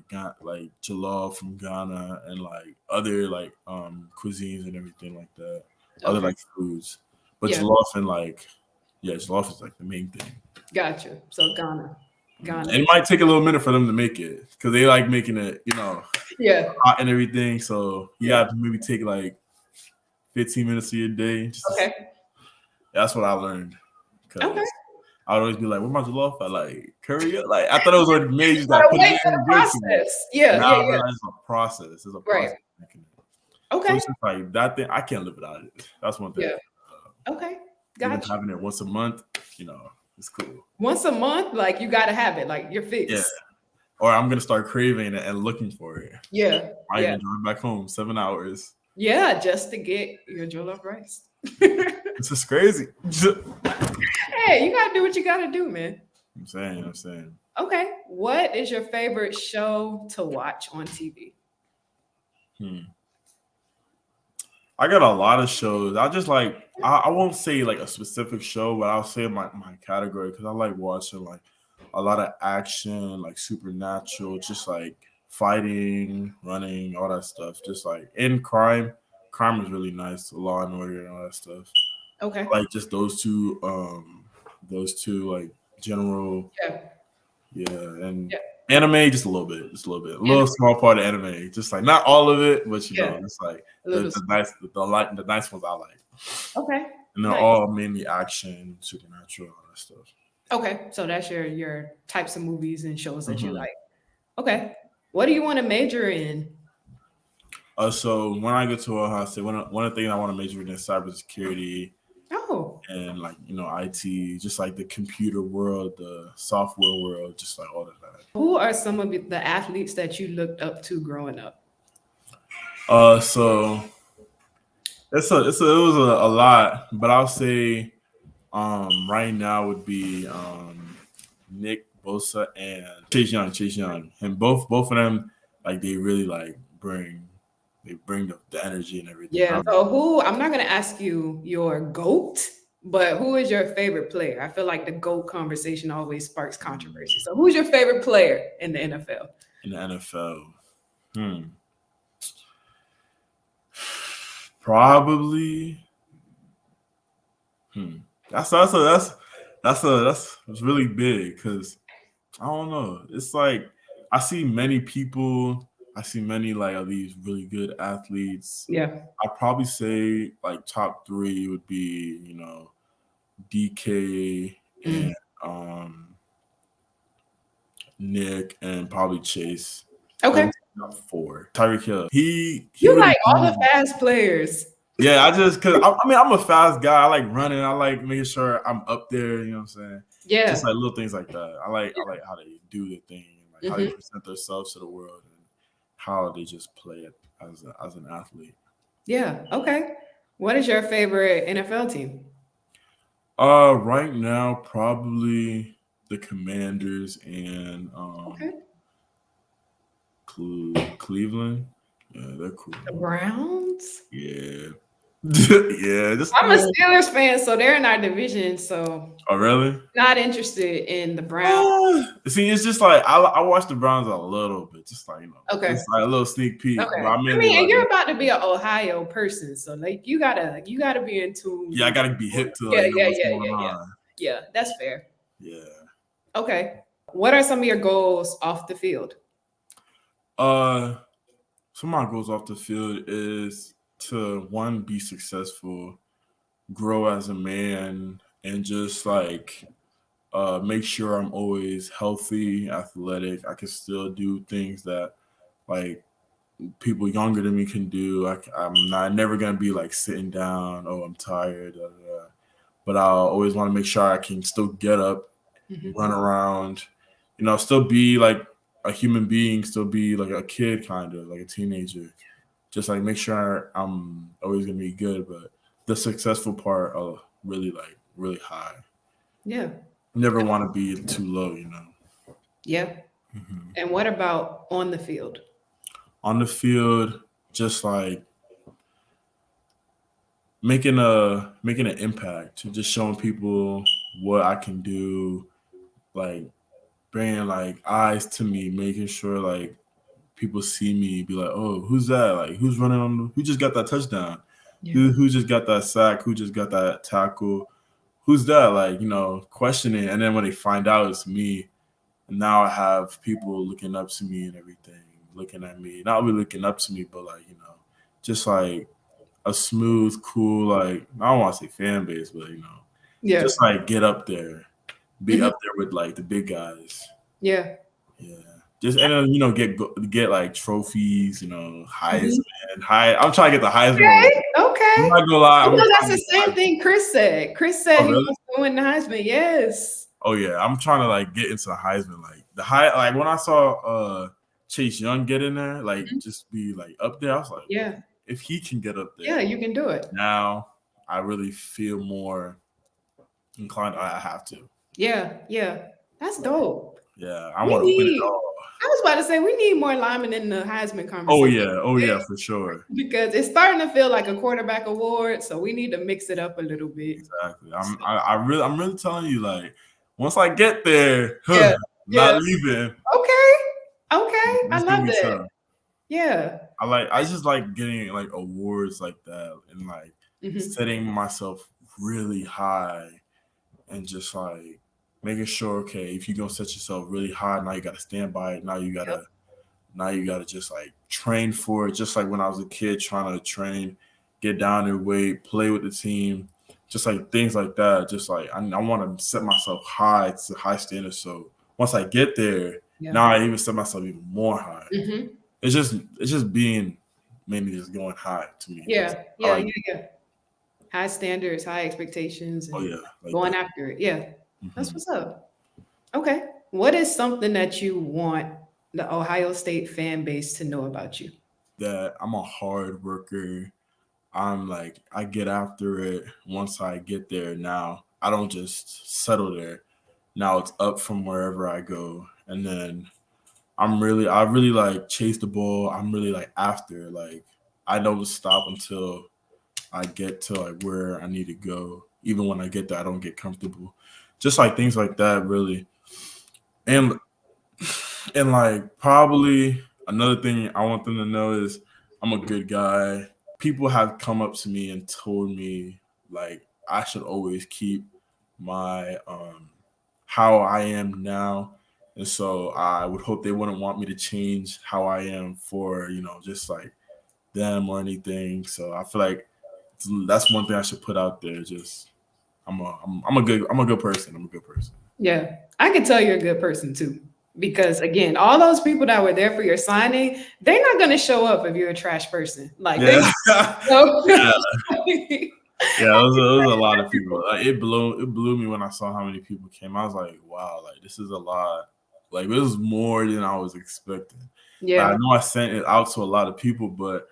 got like jollof from Ghana and like other like cuisines and everything like that. Other Okay. like foods. But Yeah, jollof is like the main thing. got you. So Ghana. And Ghana. it might take a little minute for them to make it because they like making it, Yeah. hot and everything. So you Yeah. have to maybe take like 15 minutes of your day. Okay. That's what I learned. Okay. Because I would always be like, "Where my jollof?" I like curry it. Like I thought it was already made. You just gotta Gotta put wait it for in the and give it to me. process. Yeah, Now yeah, I yeah. realize it's a process. It's a Right. process of making it. So Okay. it's just like that thing. I can't live without it. That's one thing. Yeah. Okay. Even Got you. having it once a month, it's cool. Once a month, like you gotta have it. Like you're Yeah. fixed. Or I'm gonna start craving it and looking for it. Yeah. I Yeah. even drive back home 7 hours. Yeah, just to get your jollof rice. It's just crazy. Hey, you gotta do what you gotta do, man. I'm saying. Okay. What is your favorite show to watch on TV? I got a lot of shows. I just like I won't say like a specific show, but I'll say my category because I like watching like a lot of action, like supernatural, just like fighting, running, all that stuff. Just like in crime. Crime is really nice, Law and Order and all that stuff. Okay. I like just those two like general, Yeah. yeah, and Yeah. anime just a little bit, a Anime. little small part of anime, just like not all of it, but Yeah. it's like A the, little. the nice the nice ones I like, Okay. and they're Nice. all mainly action, supernatural, all that stuff. Okay. So that's your types of movies and shows that you Mhm. like. Okay. What do you want to major in? So when I get to Ohio State, one of the things I want to major in is cybersecurity Oh, and like IT, just like the computer world, the software world, just like all of that. who are some of the athletes that you looked up to growing up? So it was a lot, but I'll say right now would be Nick Bosa and Chase Young, and both of them like they really like bring the energy and everything. Yeah. So who? I'm not gonna ask you your GOAT, but who is your favorite player? I feel like the GOAT conversation always sparks controversy. So who's your favorite player in the NFL? In the NFL, probably That's really big because I don't know. It's like I see many people. I see many like of these really good athletes. Yeah. I'd probably say like top three would be DK and Mm. um Nick and probably Chase. Okay. Those top four. Tyreek Hill. He You really like all the fast players. yeah, I just cause I mean I'm a fast guy. I like running. I like making sure I'm up there. You know what I'm saying? Just Yeah. like little things like that. I like how they do their thing, like how they Hmm. present themselves to the world, and how they just play it as an athlete. Yeah. Okay. What is your favorite NFL team? Right now probably the Commanders and Okay. Cleveland. Yeah, they're cool. The Browns. Yeah, yeah. Just I'm a Steelers fan, so they're in our division. So oh really? not interested in the Browns. See, it's just like I watched the Browns a little bit, just like Okay. just like a little sneak peek. But Okay. I I mainly mean, and like you're about to be an Ohio person, so like you gotta be in tune. yeah, I gotta be hip to Yeah, like yeah, what's yeah, going yeah, yeah. on. Yeah, that's fair. Yeah. Okay. What are some of your goals off the field? Uh, some of my goals off the field is to one be successful, grow as a man, and just like make sure I'm always healthy, athletic. I can still do things that like people younger than me can do. I'm not never gonna be like sitting down. Oh, I'm tired. Da, da, da. But I always want to make sure I can still get up, Mhm. run around, still be like a human being, still be like a kid, kind of like a teenager. Just like make sure I'm always gonna be good, but the successful part, really like really high. Yeah. Never want to be too low. Yeah. Mhm. And what about on the field? On the field, just like making an impact, just showing people what I can do, like bringing like eyes to me, making sure like people see me, be like, oh, who's that? Like who's running who just got that touchdown? Yeah. Who just got that sack? Who just got that tackle? Who's that? Like, questioning. And then when they find out it's me, now I have people looking up to me and everything, looking at me. Not really looking up to me, but like, just like a smooth, cool, like I don't want to say fan base, but Yeah. just like get up there, be Mhm. up there with like the big guys. Yeah. Yeah. Just and then get like trophies, Heisman. Mhm. I'm trying to get the Heisman award. Okay. I'm Okay. not gonna lie, You I'm know, trying that's to the get the same Heisman. thing Chris said. Chris said Oh he really? wants to win the Heisman. Yes. Oh yeah. I'm trying to like get into the Heisman. Like the high like when I saw Chase Young get in there, like Mhm. just be like up there, I was like, Yeah. if he can get up Yeah, there, you can do it. now I really feel more inclined I have to. Yeah. Yeah. That's dope. Yeah, I We want to win it need, all. I was about to say, we need more linemen in the Heisman Oh conversation yeah, oh yeah, for sure. because it's starting to feel like a quarterback award. So we need to mix it up a little bit. Exactly. So, I'm really telling you, like, once I get there, yeah. Yeah. not leaving. Okay. Okay. I It's gonna love be that. tough. Yeah. I just like getting like awards like that and like Hmm. setting myself really high and just like making sure, okay, if you're gonna set yourself really high, now you gotta stand by it. Yep. Now you gotta just like train for it. Just like when I was a kid trying to train, get down and weight, play with the team, just like things like that. Just like I want to set myself high to high standards. So once I get there, Yeah. now I even set myself even more high. Hmm. It's just being mainly just going high to me. Yeah. I Yeah. like Yeah. Yeah. High standards, high expectations, oh and yeah, like going that. after it. Yeah. That's Hmm. what's up. Okay. What is something that you want the Ohio State fan base to know about you? That I'm a hard worker. I'm like I get after it once I get there. Now I don't just settle there. Now it's up from wherever I go, and then I really like chase the ball. I'm really like after like I don't stop until I get to like where I need to go. Even when I get there, I don't get comfortable. Just like things like that, really. And like probably another thing I want them to know is I'm a good guy. People have come up to me and told me like I should always keep my how I am now. And so I would hope they wouldn't want me to change how I am for, just like them or anything. So I feel like that's one thing I should put out there. Just I'm a good person. I'm a good person. Yeah, I can tell you're a good person too. Because again, all those people that were there for your signing, they're not going to show up if you're a trash person. Like they Yeah. so Yeah. Yeah, it was a lot of people. Like, it blew me when I saw how many people came. I was like, wow, like this is a lot. Like it was more than I was expecting. Like I yeah, know I sent it out to a lot of people, but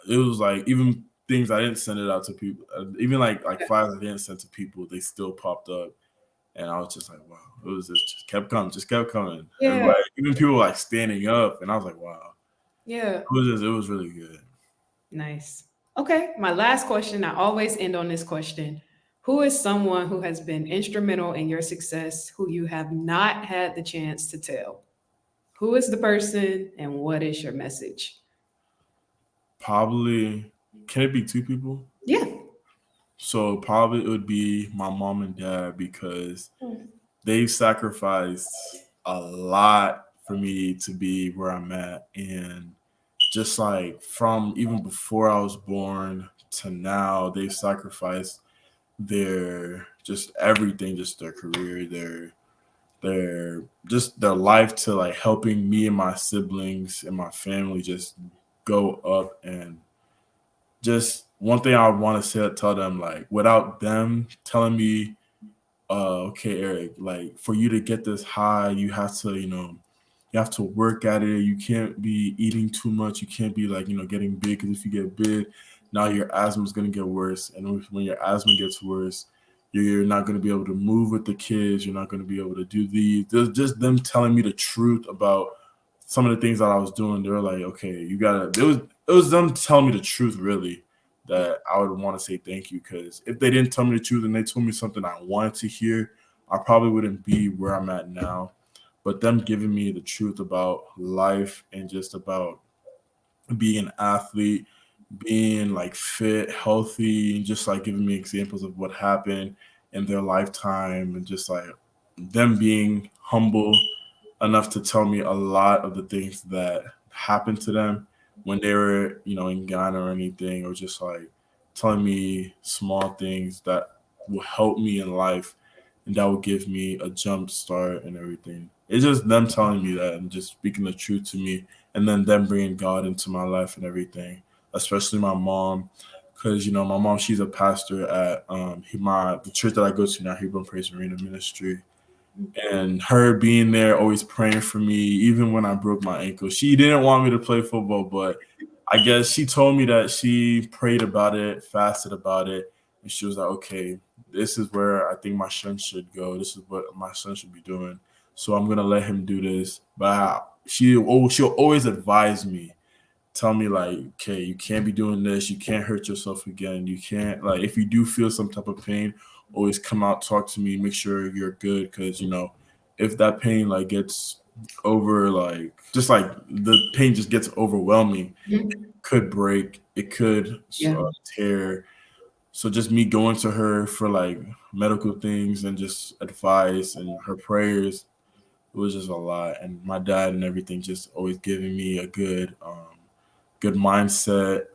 it was like even things I didn't send it out to people, even like files I didn't send to people, they still popped up, and I was just like, wow, it was just kept coming, just kept coming. yeah, Everybody, even people like standing up, and I was like, wow, yeah. it was really good. Nice. Okay, my last question. I always end on this question. Who is someone who has been instrumental in your success who you have not had the chance to tell? Who is the person and what is your message? Probably, can it be two people? Yeah. So probably it would be my mom and dad because Mm. they've sacrificed a lot for me to be where I'm at. And just like from even before I was born to now, they've sacrificed their just everything, just their career, their just their life to like helping me and my siblings and my family just go up. And just one thing I want to say, tell them, like without them telling me, okay, Eric, like for you to get this high, you have to, you have to work at it. You can't be eating too much. You can't be like, getting big, because if you get big, now your asthma is going to get worse. And when your asthma gets worse, you're not going to be able to move with the kids. You're not going to be able to do these. There's just them telling me the truth about some of the things that I was doing. They were like, okay, you gotta. It was them telling me the truth, really, that I would want to say thank you. Because if they didn't tell me the truth and they told me something I wanted to hear, I probably wouldn't be where I'm at now. But them giving me the truth about life and just about being an athlete, being like fit, healthy, and just like giving me examples of what happened in their lifetime, and just like them being humble enough to tell me a lot of the things that happened to them when they were, in Ghana or anything, or just like telling me small things that will help me in life and that will give me a jump start and everything. It's just them telling me that and just speaking the truth to me, and then them bringing God into my life and everything, especially my mom. Because my mom, she's a pastor at the church that I go to now, Hebron Praise Arena Ministry, and her being there, always praying for me, even when I broke my ankle. She didn't want me to play football, but I guess she told me that she prayed about it, fasted about it, and she was like, okay, this is where I think my son should go. This is what my son should be doing. So I'm gonna let him do this. But she'll always advise me, tell me like, okay, you can't be doing this, you can't hurt yourself again, you can't, like, if you do feel some type of pain, always come out, talk to me, make sure you're good, because if that pain like gets over, like just like the pain just gets overwhelming, Mhm. could break, it could Yeah. tear. So just me going to her for like medical things and just advice and her prayers, it was just a lot. And my dad and everything just always giving me a good mindset,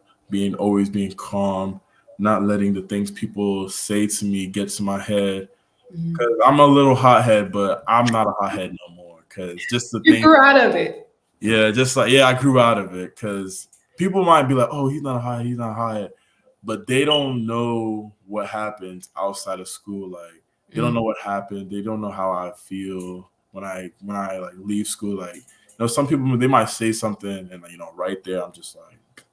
always being calm, not letting the things people say to me get to my head. Mhm. Cause I'm a little hothead, but I'm not a hothead no more. Cause just the You thing, grew out of it. yeah, just like, yeah, I grew out of it. Cause people might be like, oh, he's not a hothead, he's not a hothead, but they don't know what happens outside of school. Like they don't Mhm. know what happened. They don't know how I feel when I like leave school. Like some people, they might say something, and right there I'm just like,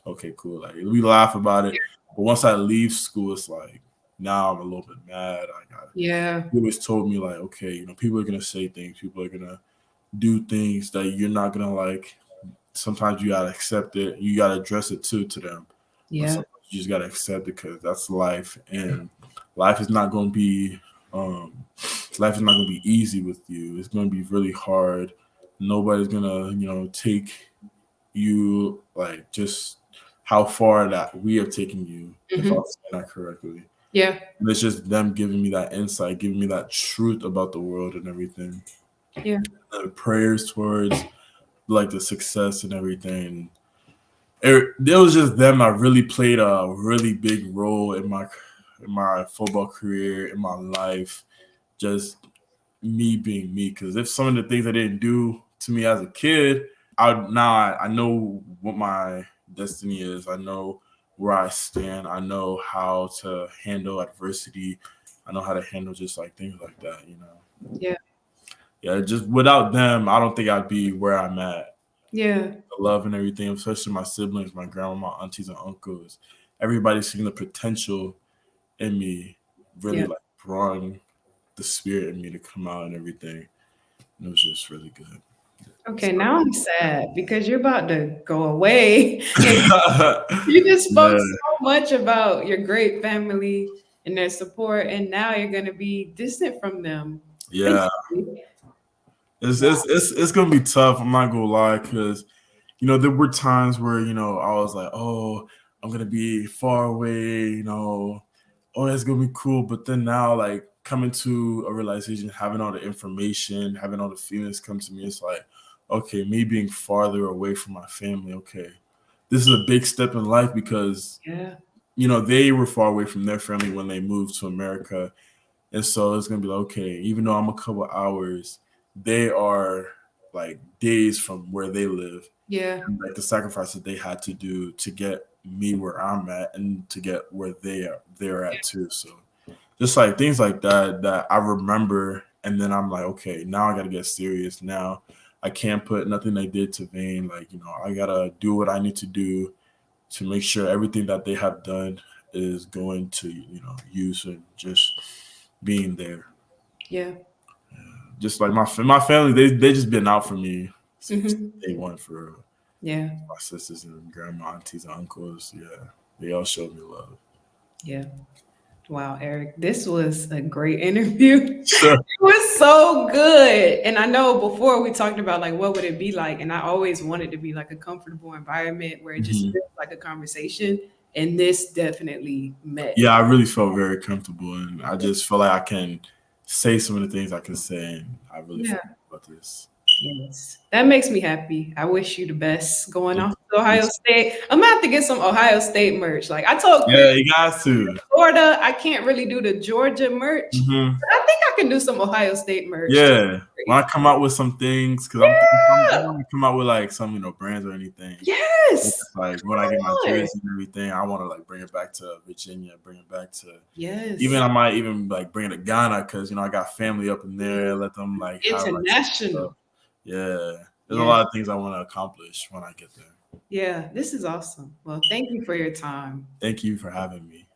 okay, cool. Like we laugh about it, but once I leave school, it's like now I'm a little bit mad. Yeah. He always told me like, okay, people are gonna say things, people are gonna do things that you're not gonna like. Sometimes you gotta accept it. You gotta address it too to them, but Yeah. sometimes you just gotta accept it because that's life, and life is not gonna be um, life is not gonna be easy with you. It's gonna be really hard. Nobody's gonna take you like just how far that we have taken you, if I'm Mhm. saying that correctly. Yeah. And it's just them giving me that insight, giving me that truth about the world and everything. Yeah. Prayers towards like the success and everything. It was just them that really played a really big role in my football career, in my life, just me being me. Because if some of the things I didn't do to me as a kid, I know what my destiny is. I know where I stand. I know how to handle adversity. I know how to handle just like things like that. Yeah. Yeah. Just without them, I don't think I'd be where I'm at. Yeah. The love and everything, especially my siblings, my grandma, my aunties and uncles. Everybody seeing the potential in me, really Yeah. like drawing the spirit in me to come out and everything. And it was just really good. Okay, now I'm sad because you're about to go away. And you just spoke Yeah, so much about your great family and their support, and now you're gonna be distant from them. yeah. Basically. It's gonna be tough. I'm not gonna lie, because there were times where I was like, oh, I'm gonna be far away. Oh, that's gonna be cool. But then now, like coming to a realization, having all the information, having all the feelings come to me, it's like, okay, me being farther away from my family. Okay, this is a big step in life because Yeah. they were far away from their family when they moved to America. And so it's gonna be like, okay, even though I'm a couple hours, they are like days from where they live. Yeah. And like the sacrifices they had to do to get me where I'm at and to get where they're at too. So just like things like that I remember, and then I'm like, okay, now I gotta get serious. Now I can't put nothing they did to vain. Like, I gotta do what I need to do to make sure everything that they have done is going to, use, and just being there. Yeah. Just like my family, they just been out for me since Hmm. day one, for real. Yeah. My sisters and grandma, aunties, and uncles, yeah, they all showed me love. Yeah. Wow, Eric, this was a great interview. Sure. It was so good. And I know before we talked about like what would it be like, and I always wanted to be like a comfortable environment where it just Mhm. feels like a conversation. And this definitely met. Yeah, I really felt very comfortable, and I just feel like I can say some of the things I can say, and I really Yeah. feel about this. Yes. That makes me happy. I wish you the best going Thank off to you. Ohio State. I'm gonna have to get some Ohio State merch. Like I told Chris Yeah, you got to. Florida, I can't really do the Georgia merch. Hmm. But I think I can do some Ohio State merch. Yeah, when I come out with some things, because I Yeah. don't want to come out with like some brands or anything. It's Yes. just like when I get my Come on. jersey and everything, I want to like bring it back to Virginia, bring it back to, even Yes. I might even like bring it to Ghana, because I got family up in there. Let them like have like some stuff. International. Yeah, there's a Yes. lot of things I want to accomplish when I get there. Yeah. This is awesome. Well, thank you for your time. Thank you for having me.